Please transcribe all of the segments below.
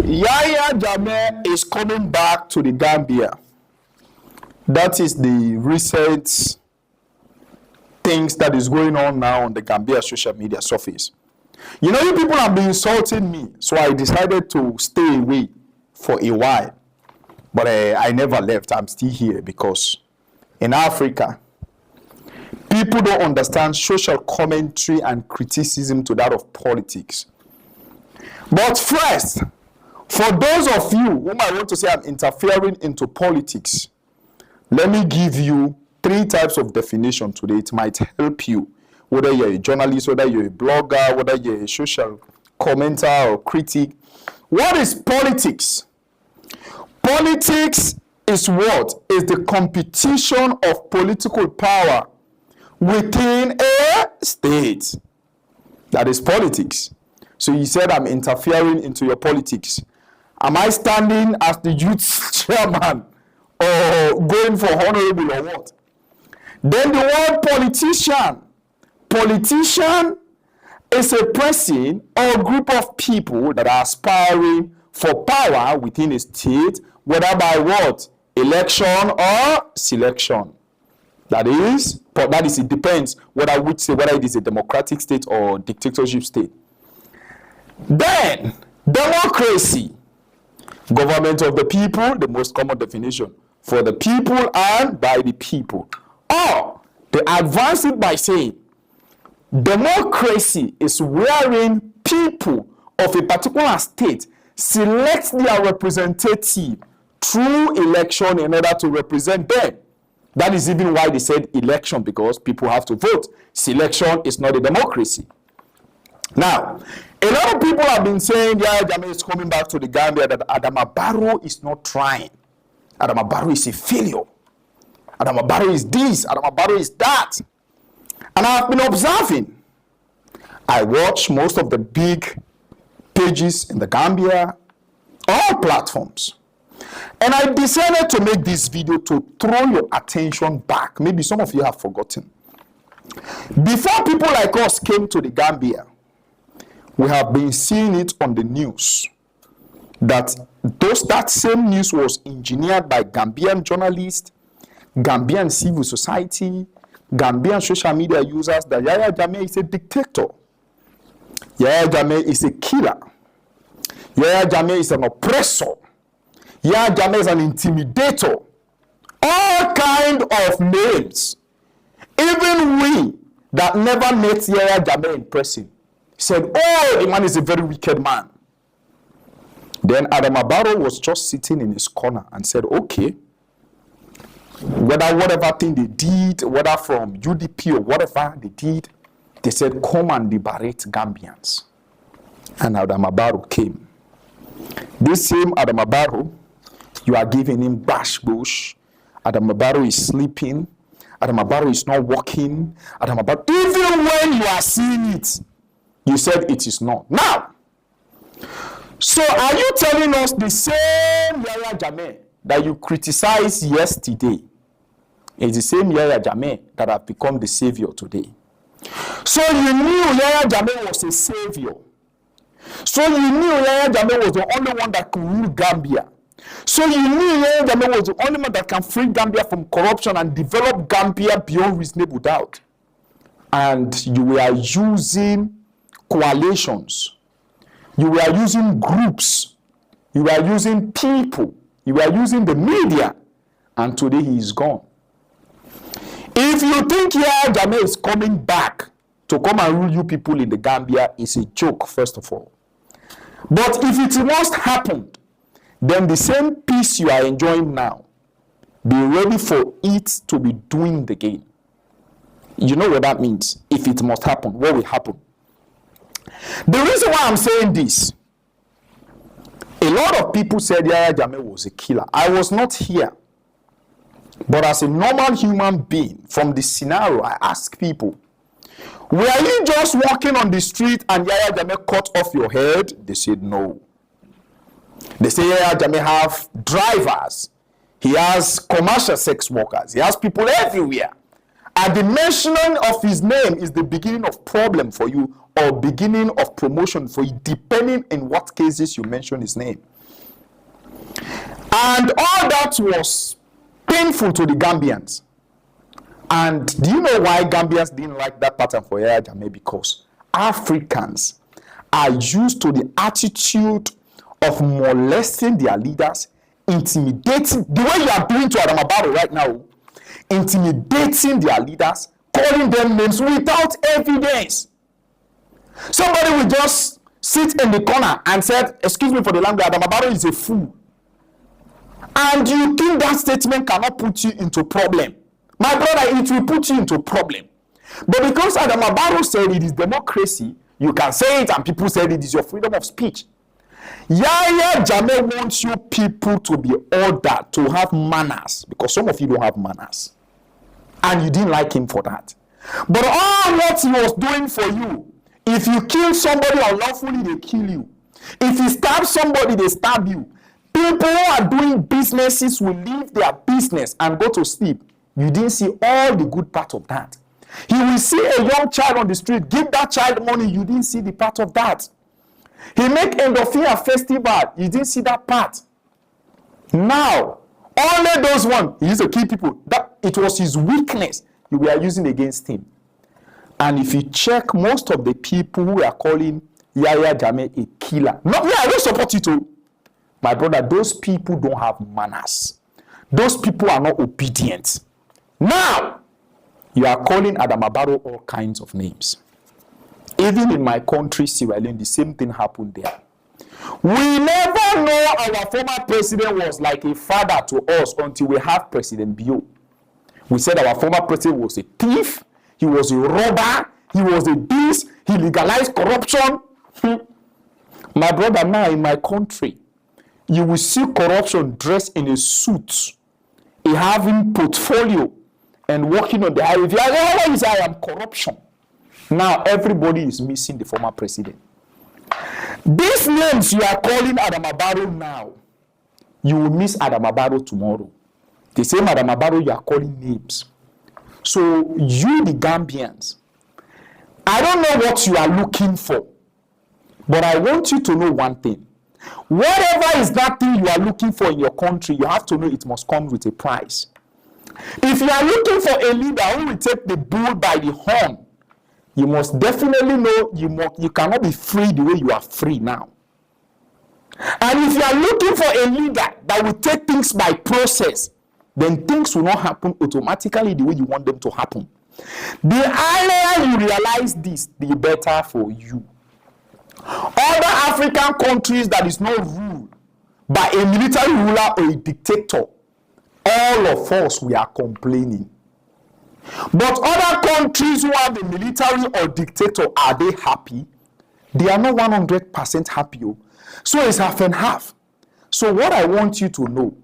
Yayah Jammeh is coming back to the Gambia. That is the recent things that is going on now on the Gambia social media surface. You know, you people have been insulting me, so I decided to stay away for a while. But I never left. I'm still here because in Africa, people don't understand social commentary and criticism to that of politics. But first, for those of you whom I want to say I'm interfering into politics, let me give you 3 types of definition today. It might help you, whether you're a journalist, whether you're a blogger, whether you're a social commenter or critic. What is politics? Politics is what? Is the competition of political power within a state. That is politics. So you said I'm interfering into your politics. Am I standing as the youth chairman or going for honorable or what? Then the word politician. Politician is a person or group of people that are aspiring for power within a state, whether by what? Election or selection. That is, it depends whether it is a democratic state or dictatorship state. Then, democracy. Government of the people, the most common definition. For the people and by the people. Or, they advance it by saying, democracy is wherein people of a particular state select their representative through election in order to represent them. That is even why they said election, because people have to vote. Selection is not a democracy. Now, a lot of people have been saying, yeah, Jammeh is coming back to the Gambia, that Adama Barrow is not trying. Adama Barrow is a failure. Adama Barrow is this, Adama Barrow is that. And I've been observing. I watch most of the big pages in the Gambia, all platforms. And I decided to make this video to throw your attention back. Maybe some of you have forgotten. Before people like us came to the Gambia, we have been seeing it on the news that that same news was engineered by Gambian journalists, Gambian civil society, Gambian social media users, that Yayah Jammeh is a dictator. Yayah Jammeh is a killer. Yayah Jammeh is an oppressor. Yayah Jammeh is an intimidator. All kind of names. Even we that never met Yayah Jammeh in person said, oh, the man is a very wicked man. Then Adama Barrow was just sitting in his corner and said, okay, whatever thing they did, whether from UDP or whatever they did, they said, come and liberate Gambians. And Adama Barrow came. This same Adama Barrow, you are giving him bash bush. Adama Barrow is sleeping. Adama Barrow is not walking. Adama Barrow, even when you are seeing it, you said it is not. Now, so are you telling us the same Yayah Jammeh that you criticized yesterday is the same Yayah Jammeh that have become the savior today? So you knew Yayah Jammeh was a savior. So you knew Yayah Jammeh was the only one that could rule Gambia. So you knew Yayah Jammeh was the only one that can free Gambia from corruption and develop Gambia beyond reasonable doubt. And you were using coalitions. You were using groups. You were using people. You were using the media. And today he is gone. If you think Yayah Jammeh is coming back to come and rule you people in the Gambia, it's a joke, first of all. But if it must happen, then the same peace you are enjoying now, be ready for it to be doing the game. You know what that means? If it must happen, what will happen? The reason why I'm saying this, a lot of people said Yayah Jammeh was a killer. I was not here. But as a normal human being, from the scenario, I ask people, were you just walking on the street and Yayah Jammeh cut off your head? They said no. They say Yayah Jammeh have drivers. He has commercial sex workers. He has people everywhere. And the mentioning of his name is the beginning of problem for you or beginning of promotion for you, depending in what cases you mention his name. And all that was painful to the Gambians. And do you know why Gambians didn't like that pattern for Yayah Jammeh? Because Africans are used to the attitude of molesting their leaders, intimidating, the way you are doing to Adama Barrow right now, intimidating their leaders, calling them names without evidence. Somebody will just sit in the corner and said, excuse me for the language, Adama Barrow is a fool. And you think that statement cannot put you into problem. My brother, it will put you into problem. But because Adama Barrow said it is democracy, you can say it and people said it is your freedom of speech. Yayah Jammeh wants you people to be ordered, to have manners, because some of you don't have manners. And you didn't like him for that. But all what he was doing for you, if you kill somebody unlawfully, they kill you. If you stab somebody, they stab you. People who are doing businesses will leave their business and go to sleep. You didn't see all the good part of that. He will see a young child on the street, give that child money. You didn't see the part of that. He make endorphin festival. You didn't see that part. Now, only those ones, he used to kill people. That it was his weakness you were using against him. And if you check, most of the people who are calling Yayah Jammeh a killer. No, yeah, I don't support it too. My brother, those people don't have manners. Those people are not obedient. Now, you are calling Adama Barrow all kinds of names. Even in my country, Sierra Leone, the same thing happened there. We never know our former president was like a father to us until we have President Bio. We said our former president was a thief, he was a robber, he was a this, he legalized corruption. My brother, now in my country, you will see corruption dressed in a suit, he having portfolio and working on the highway. If you are say I am corruption. Now everybody is missing the former president. These names you are calling Adama Barrow now, you will miss Adama Barrow tomorrow. The same Adama Barrow you are calling names. So you, the Gambians, I don't know what you are looking for, but I want you to know one thing. Whatever is that thing you are looking for in your country, you have to know it must come with a price. If you are looking for a leader who will take the bull by the horn, you must definitely know you cannot be free the way you are free now. And if you are looking for a leader that will take things by process, then things will not happen automatically the way you want them to happen. The earlier you realize this, the better for you. Other African countries that is not ruled by a military ruler or a dictator, all of us, we are complaining. But other countries who have a military or dictator, are they happy? They are not 100% happy. So it's half and half. So what I want you to know,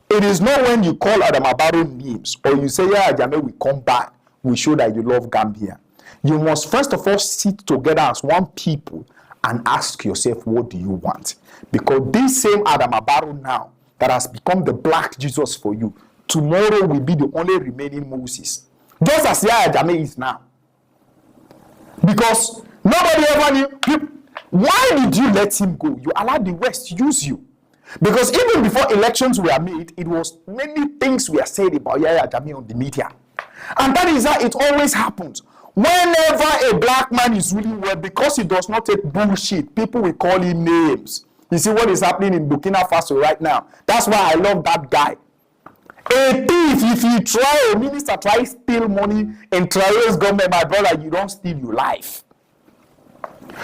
it is not when you call Adama Barrow names or you say, yeah, Jammeh, we come back, we show that you love Gambia. You must first of all sit together as one people and ask yourself, what do you want? Because this same Adama Barrow now that has become the black Jesus for you, tomorrow will be the only remaining Moses. Just as Yayah Jammeh is now. Because nobody ever knew. Why did you let him go? You allowed the West use you. Because even before elections were made, it was many things were said about Yayah Jammeh on the media. And that is how it always happens. Whenever a black man is ruling well, because he does not take bullshit, people will call him names. You see what is happening in Burkina Faso right now. That's why I love that guy. A thief, if you try, a minister try steal money and Traore's government, my brother, you don't steal your life.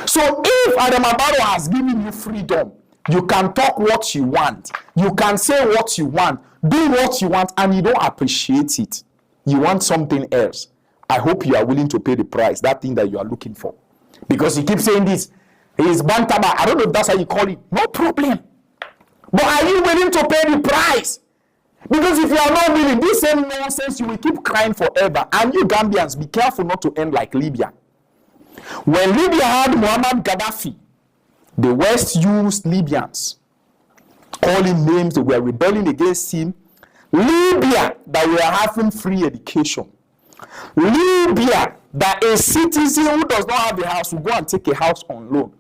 So if Adama Barrow has given you freedom, you can talk what you want. You can say what you want. Do what you want, and you don't appreciate it. You want something else. I hope you are willing to pay the price, that thing that you are looking for. Because you keep saying this, he's bantaba. I don't know if that's how you call it. No problem. But are you willing to pay the price? Because if you are not willing, this same nonsense, you will keep crying forever. And you Gambians, be careful not to end like Libya. When Libya had Muammar Gaddafi, the West used Libyans, calling names, they were rebelling against him. Libya, that were having free education. Libya, that a citizen who does not have a house will go and take a house on loan.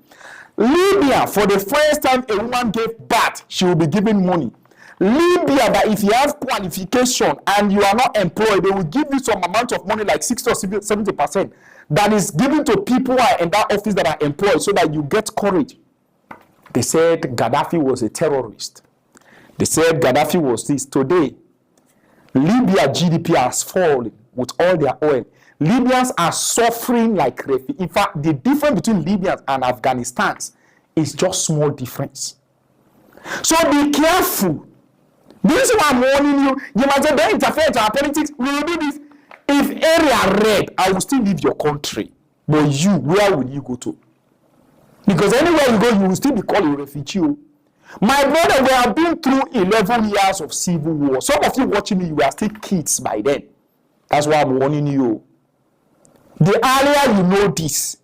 Libya, for the first time a woman gave birth, she will be given money. Libya, that if you have qualification and you are not employed, they will give you some amount of money, like 60 or 70%, that is given to people who are in that office that are employed, so that you get courage. They said Gaddafi was a terrorist. They said Gaddafi was this. Today, Libya GDP has fallen with all their oil. Libyans are suffering like refugees. In fact, the difference between Libyans and Afghanistans is just small difference. So be careful. This is why I'm warning you. You might say, don't interfere in our politics. We will do this. If area red, I will still leave your country. But you, where will you go to? Because anywhere you go, you will still be called a refugee. My brother, we have been through 11 years of civil war. Some of you watching me, you are still kids by then. That's why I'm warning you. The earlier you know this,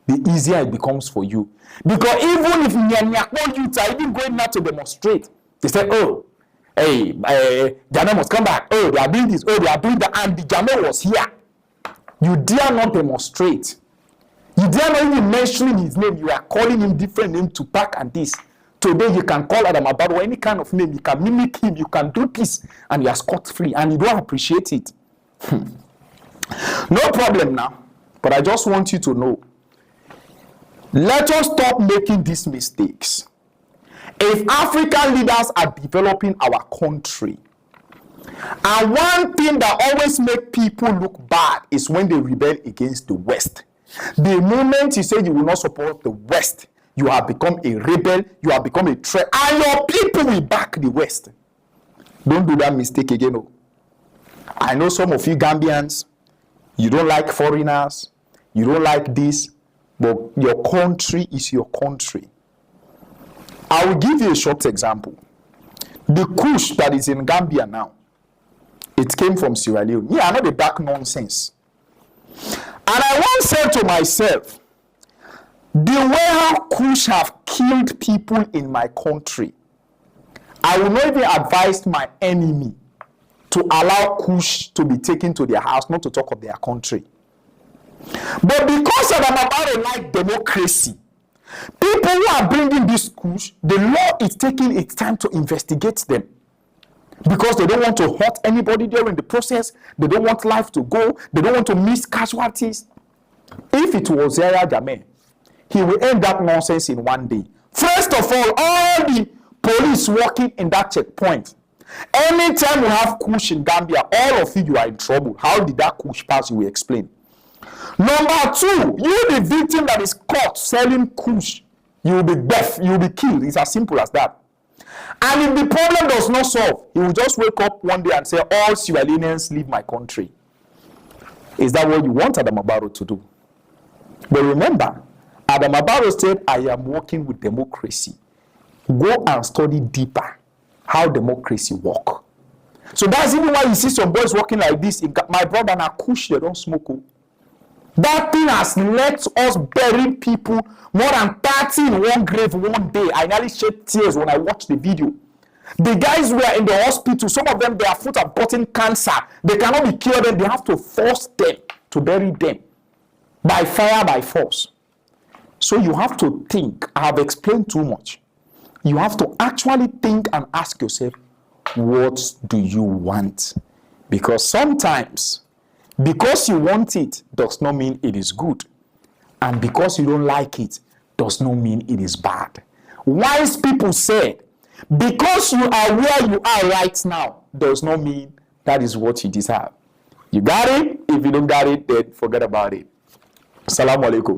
the easier it becomes for you. Because even if Nyanyakmo youths are even going out to demonstrate, they say, oh, hey, Jammeh must come back. Oh, they are doing this. Oh, they are doing that. And the Jammeh was here. You dare not demonstrate. You dare not even mention his name. You are calling him different name to pack and this. Today you can call Adama Barrow any kind of name. You can mimic him. You can do this. And you are scot-free. And you don't appreciate it. No problem now. But I just want you to know. Let us stop making these mistakes. If African leaders are developing our country, and one thing that always makes people look bad is when they rebel against the West. The moment you say you will not support the West, you have become a rebel, you have become a threat, and your people will back the West. Don't do that mistake again. Oh. I know some of you Gambians, you don't like foreigners, you don't like this, but your country is your country. I will give you a short example. The kush that is in Gambia now, it came from Sierra Leone. Yeah, I know the back nonsense. And I once said to myself, the way how kush have killed people in my country, I will not even advise my enemy to allow kush to be taken to their house, not to talk of their country. But because Adama Barrow like democracy, people who are bringing this kush, the law is taking its time to investigate them. Because they don't want to hurt anybody during the process. They don't want life to go. They don't want to miss casualties. If it was Yayah Jammeh, he will end that nonsense in one day. First of all the police working in that checkpoint. Anytime we have kush in Gambia, all of you are in trouble. How did that kush pass? You will explain. Number two, you the victim that is caught selling kush, you will be deaf, you will be killed. It's as simple as that. And if the problem does not solve, he will just wake up one day and say, all Sierra Leoneans leave my country. Is that what you want Adama Barrow to do? But remember, Adama Barrow said, I am working with democracy. Go and study deeper how democracy works. So that's even why you see some boys working like this. My brother na kush, they don't smoke. That thing has let us bury people more than 30 in one grave one day. I nearly shed tears when I watched the video. The guys were in the hospital. Some of them, their foot have gotten cancer. They cannot be cured. They have to force them to bury them by fire, by force. So you have to think. I have explained too much. You have to actually think and ask yourself, what do you want? Because sometimes, because you want it does not mean it is good. And because you don't like it does not mean it is bad. Wise people said, because you are where you are right now does not mean that is what you deserve. You got it? If you don't got it, then forget about it. Assalamu alaikum.